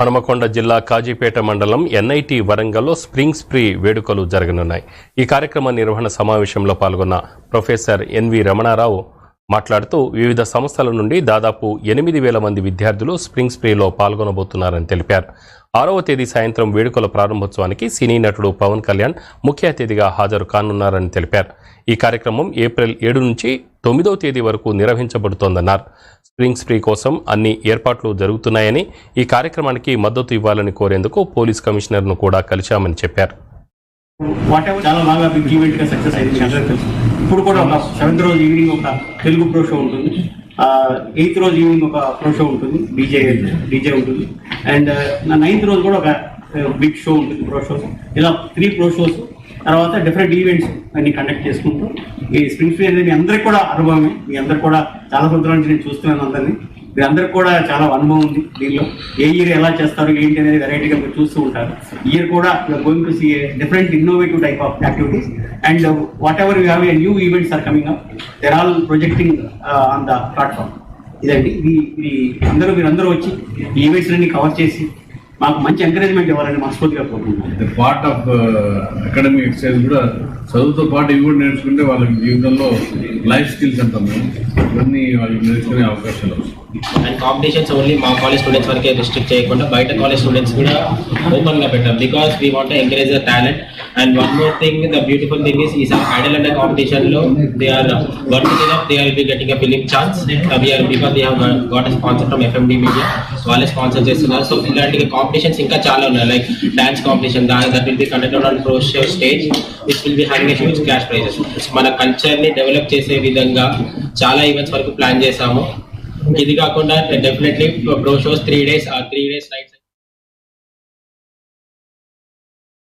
హనుమకొండ జిల్లా కాజీపేట మండలం ఎన్ఐటి వరంగల్లో స్ప్రింగ్ స్ప్రీ వేడుకలు జరగనున్నాయి. ఈ కార్యక్రమ నిర్వహణ సమావేశంలో పాల్గొన్న ప్రొఫెసర్ ఎన్వి రమణారావు మాట్లాడుతూ వివిధ సంస్థల నుండి దాదాపు 8,000 మంది విద్యార్థులు స్ప్రింగ్ స్ప్రీలో పాల్గొనబోతున్నారని తెలిపారు. 6వ తేదీ సాయంత్రం వేడుకల ప్రారంభోత్సవానికి సినీ నటుడు పవన్ కళ్యాణ్ ముఖ్య అతిథిగా హాజరు కానున్నారని తెలిపారు. ఈ కార్యక్రమం ఏప్రిల్ 7 నుంచి 9వ తేదీ వరకు నిర్వహించబడుతోందన్నారు. స్ప్రింగ్ స్ప్రీ కోసం అన్ని ఏర్పాట్లు జరుగుతున్నాయని, ఈ కార్యక్రమానికి మద్దతు ఇవ్వాలని కోరేందుకు పోలీస్ కమిషనర్ను కూడా కలిశామని చెప్పారు. చాలా బాగా బిగ్ ఈవెంట్ గా సక్సెస్ అయింది అందరికీ తెలుసు. ఇప్పుడు కూడా ఒక 7th రోజు ఈవినింగ్ ఒక తెలుగు ప్రో షో ఉంటుంది, 8th రోజు ఈవినింగ్ ఒక ప్రో షో ఉంటుంది, డీజే ఉంటుంది, అండ్ 9th రోజు కూడా ఒక బిగ్ షో ఉంటుంది, ప్రో షోస్. ఇలా 3 ప్రో షోస్ తర్వాత డిఫరెంట్ ఈవెంట్స్ అన్ని కండక్ట్ చేసుకుంటూ ఈ స్ప్రింగ్ స్ప్రీ అనేది మీ అందరికి కూడా అనుభవమే. మీ అందరికి కూడా చాలా సంవత్సరాల నుంచి నేను చూస్తున్నాను అందరినీ. మీ అందరికి కూడా చాలా అనుభవం ఉంది దీనిలో. ఏ ఇయర్ ఎలా చేస్తారు ఏంటి అనేది వెరైటీగా మీరు చూస్తూ ఉంటారు. ఇయర్ కూడా going to see different innovative type of activities and whatever you have a new events are coming up, they're all projecting on the platform. ఇదండి ఇది మీరందరూ వచ్చి ఈ ఈవెంట్స్ అన్ని కవర్ చేసి మాకు మంచి ఎంకరేజ్మెంట్ ఇవ్వాలని మనస్ఫూర్తిగా కోరుకుంటున్నాను. పార్ట్ ఆఫ్ అకాడమిక్ ఎక్సర్సైజ్ కూడా చదువుతో పాటు ఇవి కూడా నేర్చుకుంటే వాళ్ళకి జీవితంలో లైఫ్ స్కిల్స్ అంటాము, ఇవన్నీ వాళ్ళకి నేర్చుకునే అవకాశాలు. అండ్ కాంపిటీషన్స్ ఓన్లీ మా కాలేజ్ స్టూడెంట్స్ వరకే రిస్ట్రిక్ట్ చేయకుండా బయట కాలేజ్ స్టూడెంట్స్ కూడా ఓపెన్ గా పెట్టాం, because we want encourage the talent. And one more thing, the beautiful thing is ఈసారి ఐడల్ అనే కాంపిటీషన్ లో they are working in, they are be getting a film chance because they have got a sponsor from FMD media, వాళ్ళే sponsor చేస్తున్నారు. So ఇలాంటి competitions ఇంకా చాలా ఉన్నాయి, like dance competition that will be conducted on pro show stage, which will be having a huge cash prices. మన culture ని develop చేసే విధంగా చాలా ఈవెంట్స్ వరకు ప్లాన్ చేశాము. ఇది కాకుండా definitely pro shows 3 days nights